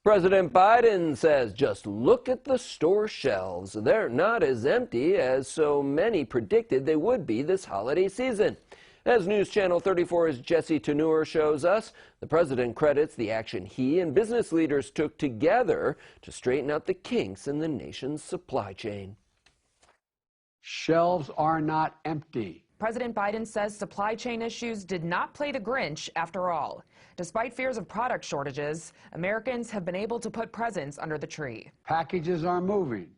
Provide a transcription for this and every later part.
President Biden says just look at the store shelves. They're not as empty as so many predicted they would be this holiday season. As News Channel 34's Jesse Tanur shows us, the president credits the action he and business leaders took together to straighten out the kinks in the nation's supply chain. Shelves are not empty. President Biden says supply chain issues did not play the Grinch after all. Despite fears of product shortages, Americans have been able to put presents under the tree. Packages are moving.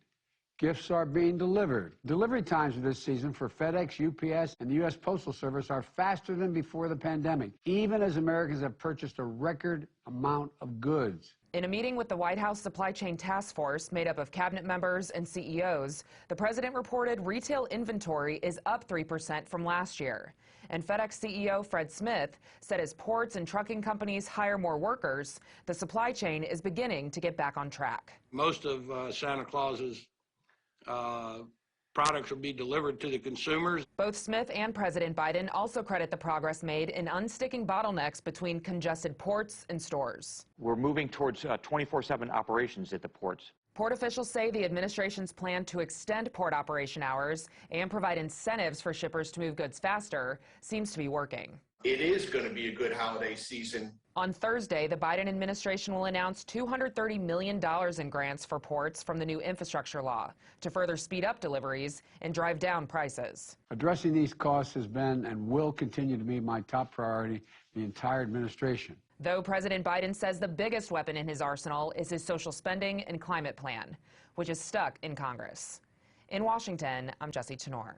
Gifts are being delivered. Delivery times this season for FedEx, UPS, and the U.S. Postal Service are faster than before the pandemic, even as Americans have purchased a record amount of goods. In a meeting with the White House Supply Chain Task Force made up of cabinet members and CEOs, the president reported retail inventory is up 3% from last year. And FedEx CEO Fred Smith said as ports and trucking companies hire more workers, the supply chain is beginning to get back on track. Most of Santa Claus's products will be delivered to the consumers. Both Smith and President Biden also credit the progress made in unsticking bottlenecks between congested ports and stores. We're moving towards 24/7 operations at the ports. Port officials say the administration's plan to extend port operation hours and provide incentives for shippers to move goods faster seems to be working. It is going to be a good holiday season. On Thursday, the Biden administration will announce $230 million in grants for ports from the new infrastructure law to further speed up deliveries and drive down prices. Addressing these costs has been and will continue to be my top priority the entire administration. Though President Biden says the biggest weapon in his arsenal is his social spending and climate plan, which is stuck in Congress. In Washington, I'm Jesse Tanur.